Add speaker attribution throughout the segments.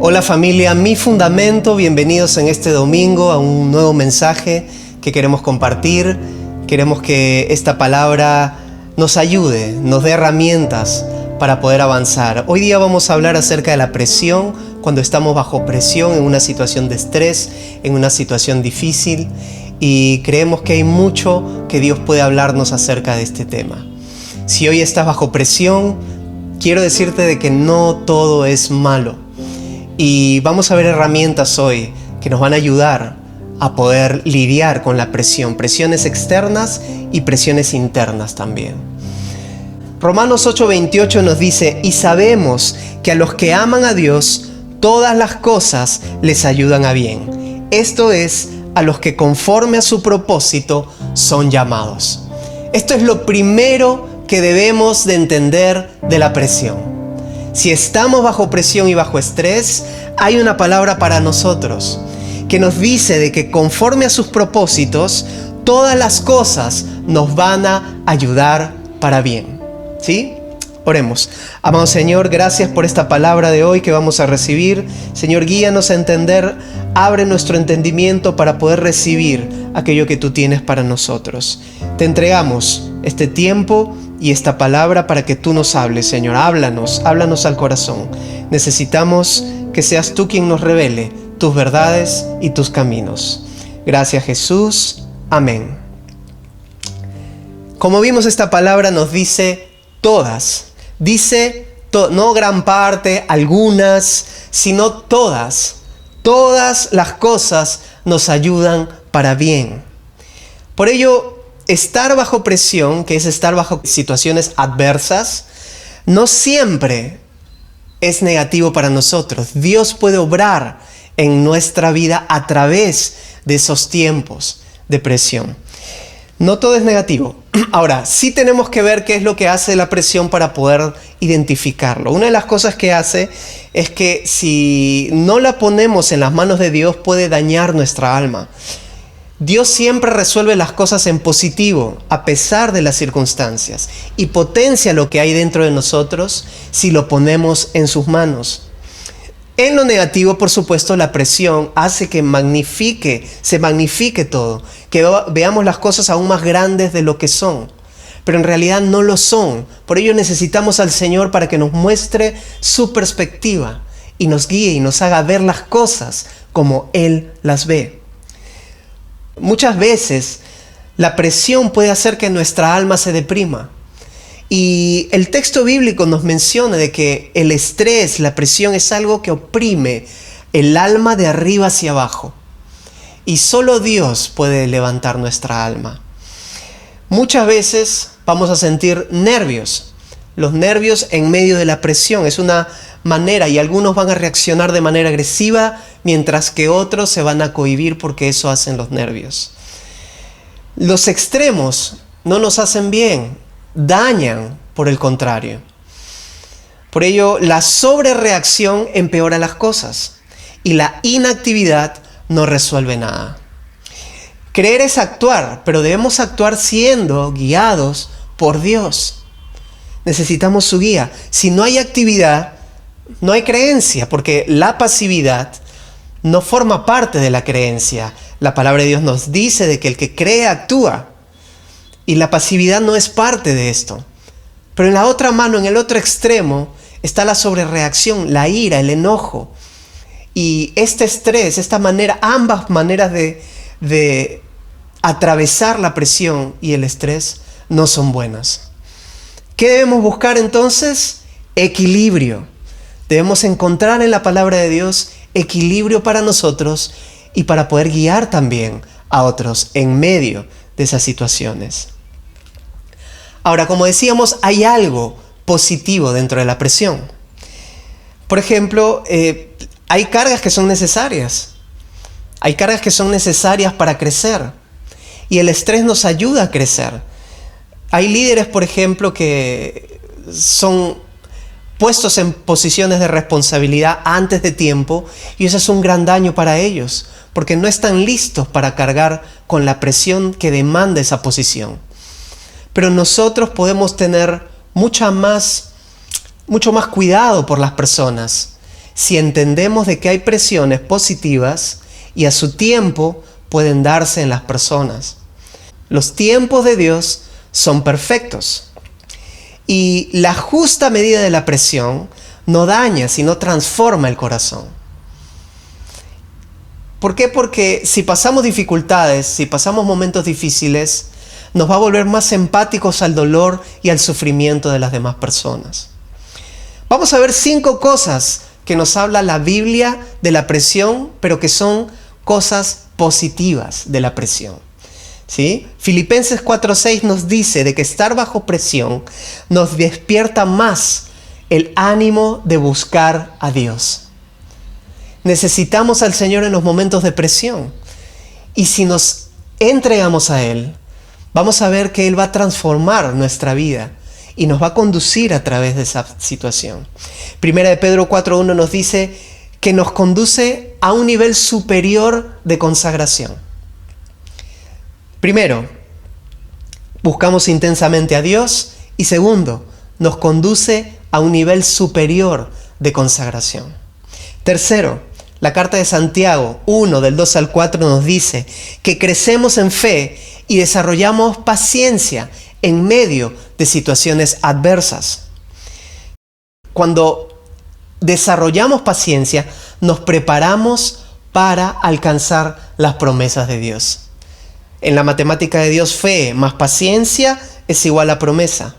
Speaker 1: Hola familia, Mi Fundamento, bienvenidos en este domingo a un nuevo mensaje que queremos compartir. Queremos que esta palabra nos ayude, nos dé herramientas para poder avanzar. Hoy día vamos a hablar acerca de la presión, cuando estamos bajo presión en una situación de estrés, en una situación difícil, y creemos que hay mucho que Dios puede hablarnos acerca de este tema. Si hoy estás bajo presión, quiero decirte de que no todo es malo. Y vamos a ver herramientas hoy que nos van a ayudar a poder lidiar con la presión, presiones externas y presiones internas también. Romanos 8:28 nos dice: y sabemos que a los que aman a Dios, todas las cosas les ayudan a bien. Esto es, a los que conforme a su propósito son llamados. Esto es lo primero que debemos de entender de la presión. Si estamos bajo presión y bajo estrés, hay una palabra para nosotros que nos dice de que conforme a sus propósitos, todas las cosas nos van a ayudar para bien. ¿Sí? Oremos. Amado Señor, gracias por esta palabra de hoy que vamos a recibir. Señor, guíanos a entender, abre nuestro entendimiento para poder recibir aquello que tú tienes para nosotros. Te entregamos este tiempo y esta palabra para que tú nos hables, Señor. Háblanos al corazón. Necesitamos que seas tú quien nos revele tus verdades y tus caminos. Gracias, Jesús. Amén. Como vimos, esta palabra nos dice todas. Dice no gran parte, algunas, sino todas. Todas las cosas nos ayudan para bien. Por ello, estar bajo presión, que es estar bajo situaciones adversas, no siempre es negativo para nosotros. Dios puede obrar en nuestra vida a través de esos tiempos de presión. No todo es negativo. Ahora, sí tenemos que ver qué es lo que hace la presión para poder identificarlo. Una de las cosas que hace es que si no la ponemos en las manos de Dios, puede dañar nuestra alma. Dios siempre resuelve las cosas en positivo, a pesar de las circunstancias, y potencia lo que hay dentro de nosotros si lo ponemos en sus manos. En lo negativo, por supuesto, la presión hace que se magnifique todo, que veamos las cosas aún más grandes de lo que son, pero en realidad no lo son. Por ello necesitamos al Señor para que nos muestre su perspectiva y nos guíe y nos haga ver las cosas como Él las ve. Muchas veces la presión puede hacer que nuestra alma se deprima. Y el texto bíblico nos menciona de que el estrés, la presión es algo que oprime el alma de arriba hacia abajo. Y solo Dios puede levantar nuestra alma. Muchas veces vamos a sentir nervios. Los nervios en medio de la presión es una manera, y algunos van a reaccionar de manera agresiva, mientras que otros se van a cohibir porque eso hacen los nervios. Los extremos no nos hacen bien, dañan por el contrario. Por ello, la sobrereacción empeora las cosas y la inactividad no resuelve nada. Creer es actuar, pero debemos actuar siendo guiados por Dios. Necesitamos su guía. Si no hay actividad, no hay creencia, porque la pasividad no forma parte de la creencia. La palabra de Dios nos dice de que el que cree actúa, y la pasividad no es parte de esto. Pero en la otra mano, en el otro extremo, está la sobrereacción, la ira, el enojo. Y este estrés, ambas maneras de atravesar la presión y el estrés no son buenas. ¿Qué debemos buscar entonces? Equilibrio. Debemos encontrar en la palabra de Dios equilibrio para nosotros y para poder guiar también a otros en medio de esas situaciones. Ahora, como decíamos, hay algo positivo dentro de la presión. Por ejemplo, hay cargas que son necesarias. Hay cargas que son necesarias para crecer. Y el estrés nos ayuda a crecer. Hay líderes, por ejemplo, que son puestos en posiciones de responsabilidad antes de tiempo, y eso es un gran daño para ellos, porque no están listos para cargar con la presión que demanda esa posición. Pero nosotros podemos tener mucho más cuidado por las personas si entendemos de que hay presiones positivas y a su tiempo pueden darse en las personas. Los tiempos de Dios son perfectos y la justa medida de la presión no daña, sino transforma el corazón. ¿Por qué? Porque si pasamos dificultades, si pasamos momentos difíciles, nos va a volver más empáticos al dolor y al sufrimiento de las demás personas. Vamos a ver 5 cosas que nos habla la Biblia de la presión, pero que son cosas positivas de la presión. ¿Sí? Filipenses 4:6 nos dice de que estar bajo presión nos despierta más el ánimo de buscar a Dios. Necesitamos al Señor en los momentos de presión. Y si nos entregamos a Él, vamos a ver que Él va a transformar nuestra vida y nos va a conducir a través de esa situación. Primera de Pedro 4:1 nos dice que nos conduce a un nivel superior de consagración. Primero, buscamos intensamente a Dios y segundo, nos conduce a un nivel superior de consagración. Tercero, la carta de Santiago 1 del 2 al 4 nos dice que crecemos en fe y desarrollamos paciencia en medio de situaciones adversas. Cuando desarrollamos paciencia, nos preparamos para alcanzar las promesas de Dios. En la matemática de Dios, fe más paciencia es igual a promesa.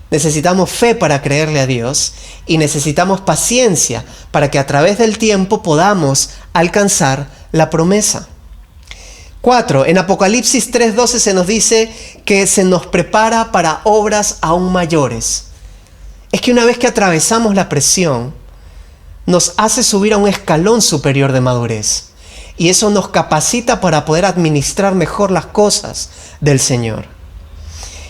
Speaker 1: Necesitamos fe para creerle a Dios y necesitamos paciencia para que a través del tiempo podamos alcanzar la promesa. 4. En Apocalipsis 3:12 se nos dice que se nos prepara para obras aún mayores. Es que una vez que atravesamos la presión, nos hace subir a un escalón superior de madurez. Y eso nos capacita para poder administrar mejor las cosas del Señor.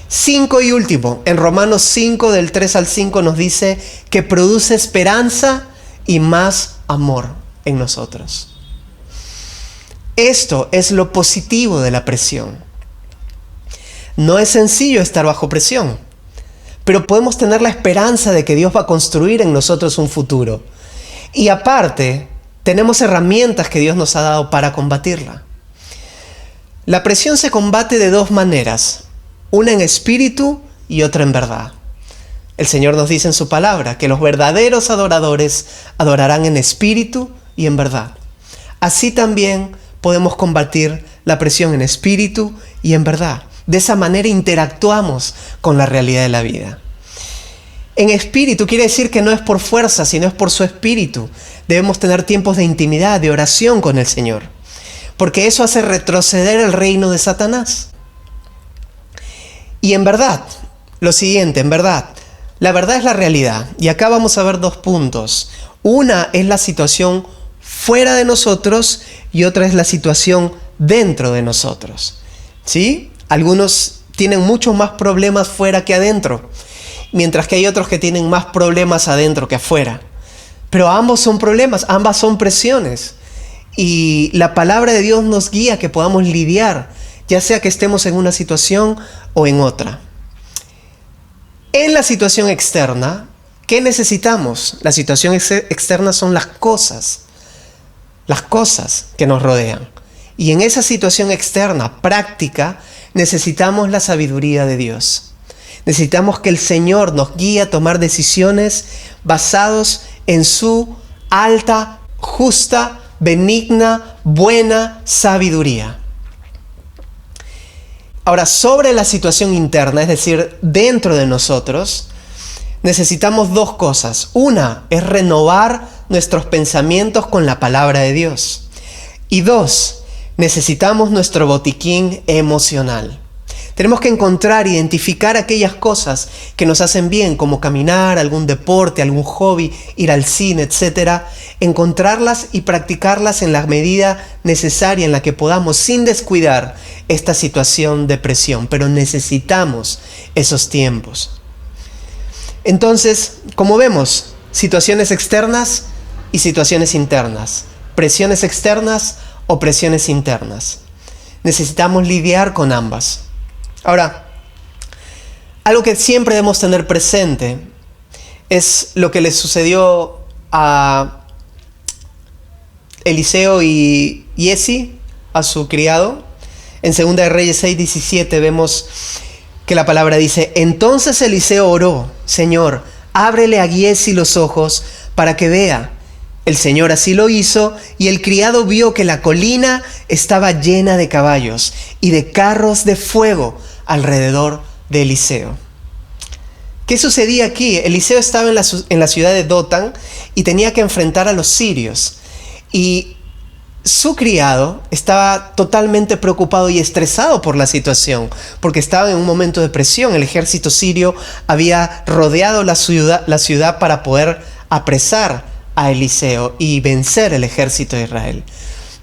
Speaker 1: 5 y último, en Romanos 5 del 3 al 5 nos dice que produce esperanza y más amor en nosotros. Esto es lo positivo de la presión. No es sencillo estar bajo presión, pero podemos tener la esperanza de que Dios va a construir en nosotros un futuro. Y aparte, tenemos herramientas que Dios nos ha dado para combatirla. La presión se combate de 2 maneras, una en espíritu y otra en verdad. El Señor nos dice en su palabra que los verdaderos adoradores adorarán en espíritu y en verdad. Así también podemos combatir la presión en espíritu y en verdad. De esa manera interactuamos con la realidad de la vida. En espíritu quiere decir que no es por fuerza, sino es por su espíritu. Debemos tener tiempos de intimidad, de oración con el Señor, porque eso hace retroceder el reino de Satanás. Y en verdad, lo siguiente, en verdad, la verdad es la realidad. Y acá vamos a ver 2 puntos. Una es la situación fuera de nosotros y otra es la situación dentro de nosotros. ¿Sí? Algunos tienen muchos más problemas fuera que adentro, mientras que hay otros que tienen más problemas adentro que afuera. Pero ambos son problemas, ambas son presiones. Y la palabra de Dios nos guía a que podamos lidiar, ya sea que estemos en una situación o en otra. En la situación externa, ¿qué necesitamos? La situación externa son las cosas que nos rodean. Y en esa situación externa, práctica, necesitamos la sabiduría de Dios. Necesitamos que el Señor nos guíe a tomar decisiones basados en su alta, justa, benigna, buena sabiduría. Ahora, sobre la situación interna, es decir, dentro de nosotros, necesitamos 2 cosas. Una es renovar nuestros pensamientos con la palabra de Dios. Y 2, necesitamos nuestro botiquín emocional. Tenemos que encontrar, identificar aquellas cosas que nos hacen bien, como caminar, algún deporte, algún hobby, ir al cine, etc. Encontrarlas y practicarlas en la medida necesaria en la que podamos, sin descuidar esta situación de presión. Pero necesitamos esos tiempos. Entonces, como vemos, situaciones externas y situaciones internas. Presiones externas o presiones internas. Necesitamos lidiar con ambas. Ahora, algo que siempre debemos tener presente es lo que le sucedió a Eliseo y Giesi a su criado. En 2 de Reyes 6:17 vemos que la palabra dice: entonces Eliseo oró: Señor, ábrele a Giesi los ojos para que vea. El Señor así lo hizo, y el criado vio que la colina estaba llena de caballos y de carros de fuego alrededor de Eliseo. ¿Qué sucedía aquí? Eliseo estaba en la ciudad de Dotán y tenía que enfrentar a los sirios. Y su criado estaba totalmente preocupado y estresado por la situación, porque estaba en un momento de presión. El ejército sirio había rodeado la ciudad para poder apresar a Eliseo y vencer el ejército de Israel.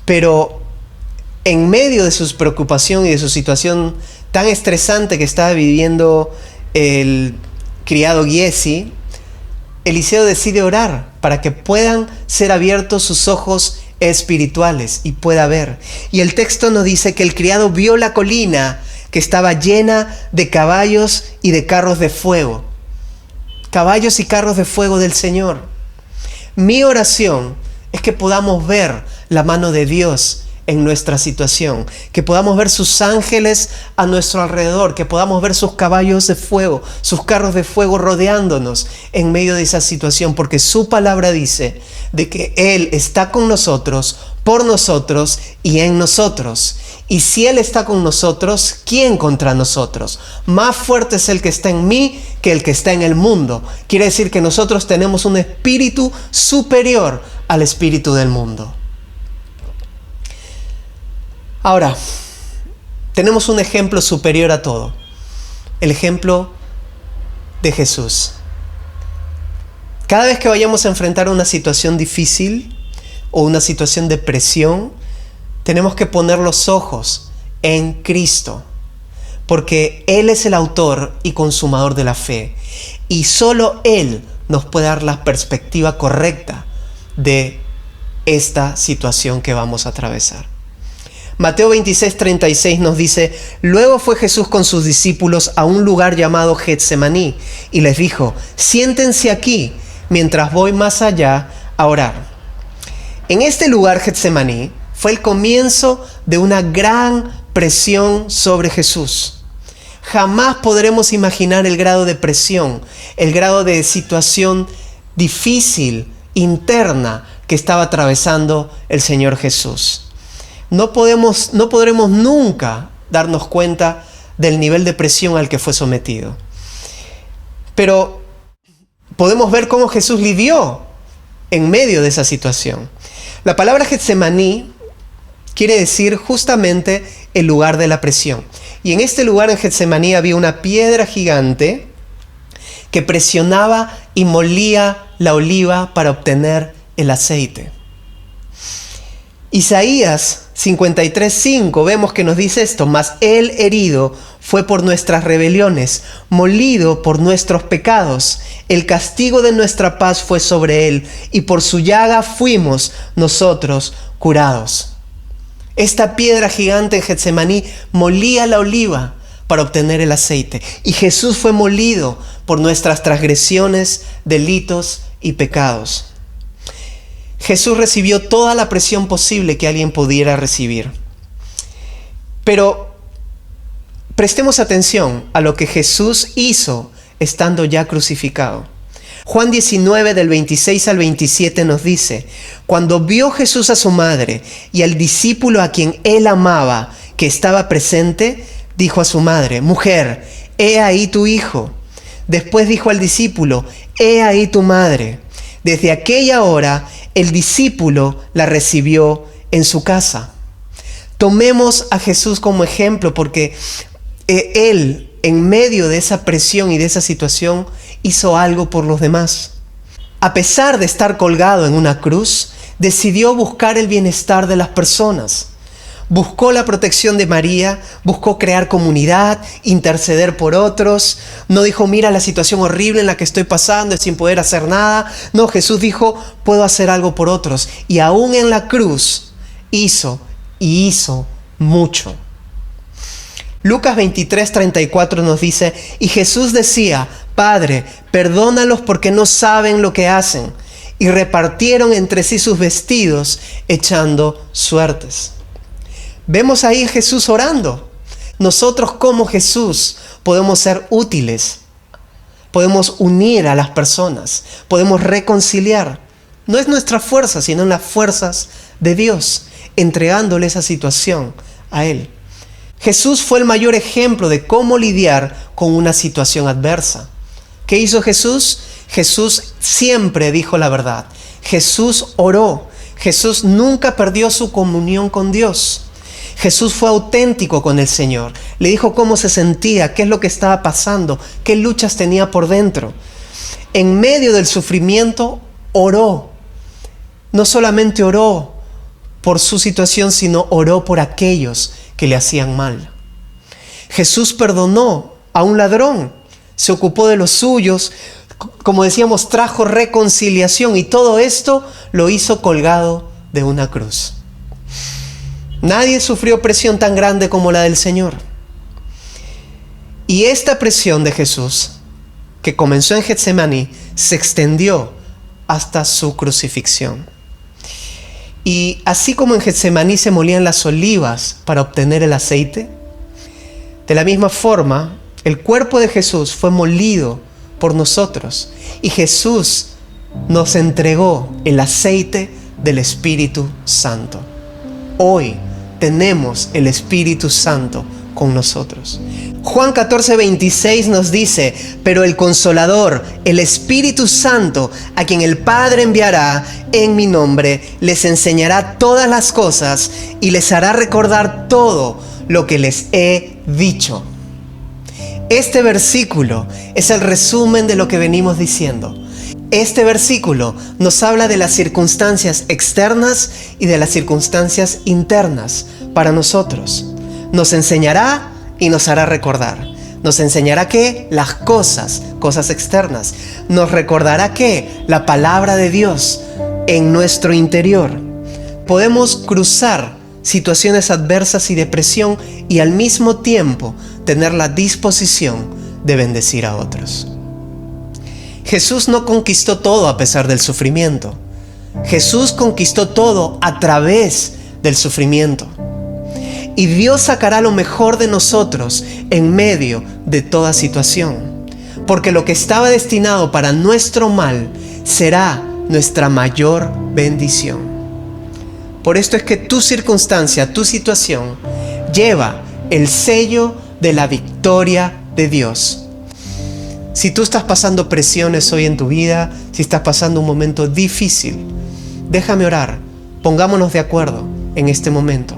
Speaker 1: Pero en medio de su preocupación y de su situación tan estresante que estaba viviendo el criado Giesi, Eliseo decide orar para que puedan ser abiertos sus ojos espirituales y pueda ver. Y el texto nos dice que el criado vio la colina que estaba llena de caballos y de carros de fuego. Caballos y carros de fuego del Señor. Mi oración es que podamos ver la mano de Dios en nuestra situación, que podamos ver sus ángeles a nuestro alrededor, que podamos ver sus caballos de fuego, sus carros de fuego rodeándonos en medio de esa situación, porque su palabra dice de que Él está con nosotros, por nosotros y en nosotros. Y si Él está con nosotros, ¿quién contra nosotros? Más fuerte es el que está en mí que el que está en el mundo. Quiere decir que nosotros tenemos un espíritu superior al espíritu del mundo. Ahora, tenemos un ejemplo superior a todo. El ejemplo de Jesús. Cada vez que vayamos a enfrentar una situación difícil o una situación de presión, tenemos que poner los ojos en Cristo, porque Él es el autor y consumador de la fe, y solo Él nos puede dar la perspectiva correcta de esta situación que vamos a atravesar. Mateo 26:36 nos dice: luego fue Jesús con sus discípulos a un lugar llamado Getsemaní y les dijo: siéntense aquí mientras voy más allá a orar. En este lugar, Getsemaní, fue el comienzo de una gran presión sobre Jesús. Jamás podremos imaginar el grado de presión, el grado de situación difícil, interna, que estaba atravesando el Señor Jesús. No podremos nunca darnos cuenta del nivel de presión al que fue sometido. Pero podemos ver cómo Jesús lidió en medio de esa situación. La palabra Getsemaní quiere decir justamente el lugar de la presión. Y en este lugar, en Getsemaní, había una piedra gigante que presionaba y molía la oliva para obtener el aceite. Isaías 53:5 vemos que nos dice esto: mas él herido fue por nuestras rebeliones, molido por nuestros pecados. El castigo de nuestra paz fue sobre él, y por su llaga fuimos nosotros curados. Esta piedra gigante en Getsemaní molía la oliva para obtener el aceite. Y Jesús fue molido por nuestras transgresiones, delitos y pecados. Jesús recibió toda la presión posible que alguien pudiera recibir. Pero prestemos atención a lo que Jesús hizo estando ya crucificado. Juan 19, del 26 al 27 nos dice: cuando vio Jesús a su madre y al discípulo a quien él amaba que estaba presente, dijo a su madre: mujer, he ahí tu hijo. Después dijo al discípulo: he ahí tu madre. Desde aquella hora el discípulo la recibió en su casa. Tomemos a Jesús como ejemplo, porque Él, en medio de esa presión y de esa situación, hizo algo por los demás. A pesar de estar colgado en una cruz, decidió buscar el bienestar de las personas. Buscó la protección de María, buscó crear comunidad, interceder por otros. No dijo: mira la situación horrible en la que estoy pasando, sin poder hacer nada. No, Jesús dijo: puedo hacer algo por otros. Y aún en la cruz hizo mucho. Lucas 23:34 nos dice: y Jesús decía: Padre, perdónalos porque no saben lo que hacen. y repartieron entre sí sus vestidos, echando suertes. Vemos ahí a Jesús orando. Nosotros como Jesús podemos ser útiles, podemos unir a las personas, podemos reconciliar. No es nuestra fuerza, sino en las fuerzas de Dios, entregándole esa situación a Él. Jesús fue el mayor ejemplo de cómo lidiar con una situación adversa. ¿Qué hizo Jesús? Jesús siempre dijo la verdad. Jesús oró. Jesús nunca perdió su comunión con Dios. Jesús fue auténtico con el Señor. Le dijo cómo se sentía, qué es lo que estaba pasando, qué luchas tenía por dentro. En medio del sufrimiento, oró. No solamente oró por su situación, sino oró por aquellos que le hacían mal. Jesús perdonó a un ladrón, se ocupó de los suyos, como decíamos, trajo reconciliación, y todo esto lo hizo colgado de una cruz. Nadie sufrió presión tan grande como la del Señor. Y esta presión de Jesús, que comenzó en Getsemaní, se extendió hasta su crucifixión. Y así como en Getsemaní se molían las olivas para obtener el aceite, de la misma forma, el cuerpo de Jesús fue molido por nosotros. Y Jesús nos entregó el aceite del Espíritu Santo. Hoy tenemos el Espíritu Santo con nosotros. Juan 14:26 nos dice: pero el Consolador, el Espíritu Santo, a quien el Padre enviará en mi nombre, les enseñará todas las cosas y les hará recordar todo lo que les he dicho. Este versículo es el resumen de lo que venimos diciendo. Este versículo nos habla de las circunstancias externas y de las circunstancias internas para nosotros. Nos enseñará y nos hará recordar. Nos enseñará que las cosas externas. Nos recordará que la palabra de Dios en nuestro interior. Podemos cruzar situaciones adversas y depresión y al mismo tiempo tener la disposición de bendecir a otros. Jesús no conquistó todo a pesar del sufrimiento. Jesús conquistó todo a través del sufrimiento. Y Dios sacará lo mejor de nosotros en medio de toda situación. Porque lo que estaba destinado para nuestro mal será nuestra mayor bendición. Por esto es que tu circunstancia, tu situación, lleva el sello de la victoria de Dios. Si tú estás pasando presiones hoy en tu vida, si estás pasando un momento difícil, déjame orar. Pongámonos de acuerdo en este momento.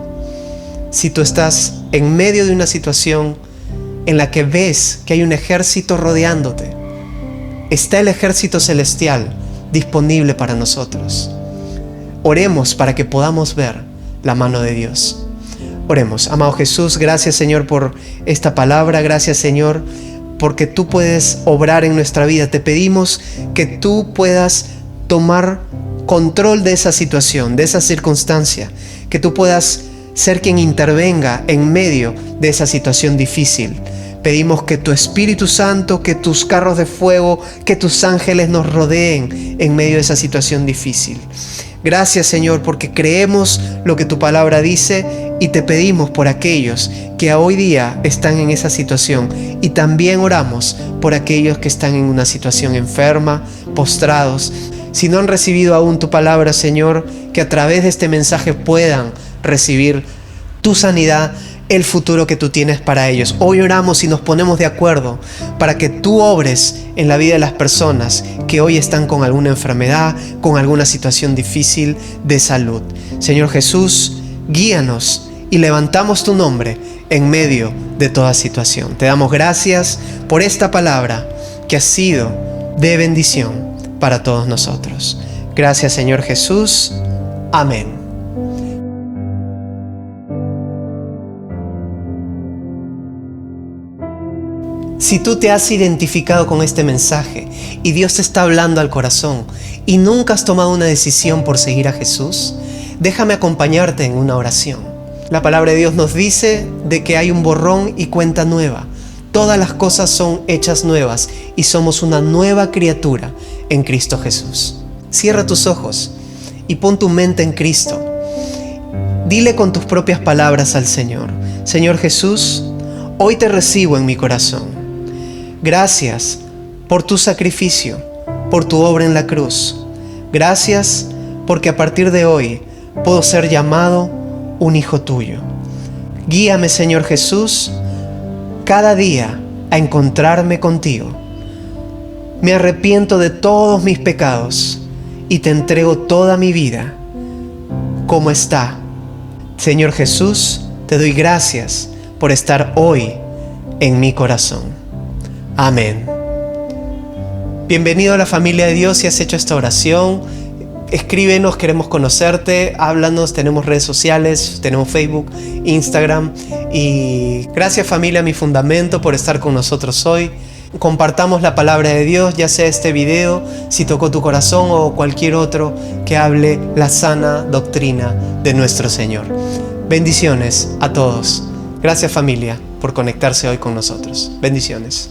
Speaker 1: Si tú estás en medio de una situación en la que ves que hay un ejército rodeándote, está el ejército celestial disponible para nosotros. Oremos para que podamos ver la mano de Dios. Oremos. Amado Jesús, gracias Señor por esta palabra. Gracias Señor porque tú puedes obrar en nuestra vida. Te pedimos que tú puedas tomar control de esa situación, de esa circunstancia. Que tú puedas ser quien intervenga en medio de esa situación difícil. Pedimos que tu Espíritu Santo, que tus carros de fuego, que tus ángeles nos rodeen en medio de esa situación difícil. Gracias Señor porque creemos lo que tu palabra dice y te pedimos por aquellos que hoy día están en esa situación, y también oramos por aquellos que están en una situación enferma, postrados. Si no han recibido aún tu palabra, Señor, que a través de este mensaje puedan recibir tu sanidad, el futuro que tú tienes para ellos. Hoy oramos y nos ponemos de acuerdo para que tú obres en la vida de las personas que hoy están con alguna enfermedad, con alguna situación difícil de salud. Señor Jesús, guíanos y levantamos tu nombre en medio de toda situación. Te damos gracias por esta palabra que ha sido de bendición para todos nosotros. Gracias Señor Jesús. Amén. Si tú te has identificado con este mensaje y Dios te está hablando al corazón y nunca has tomado una decisión por seguir a Jesús, déjame acompañarte en una oración. La palabra de Dios nos dice de que hay un borrón y cuenta nueva. Todas las cosas son hechas nuevas y somos una nueva criatura en Cristo Jesús. Cierra tus ojos y pon tu mente en Cristo. Dile con tus propias palabras al Señor: Señor Jesús, hoy te recibo en mi corazón. Gracias por tu sacrificio, por tu obra en la cruz. Gracias porque a partir de hoy puedo ser llamado un hijo tuyo. Guíame, Señor Jesús, cada día a encontrarme contigo. Me arrepiento de todos mis pecados y te entrego toda mi vida como está. Señor Jesús, te doy gracias por estar hoy en mi corazón. Amén. Bienvenido a la familia de Dios. Si has hecho esta oración, escríbenos, queremos conocerte, háblanos, tenemos redes sociales, tenemos Facebook, Instagram. Y gracias, familia Mi Fundamento, por estar con nosotros hoy. Compartamos la palabra de Dios, ya sea este video, si tocó tu corazón, o cualquier otro que hable la sana doctrina de nuestro Señor. Bendiciones a todos. Gracias, familia, por conectarse hoy con nosotros. Bendiciones.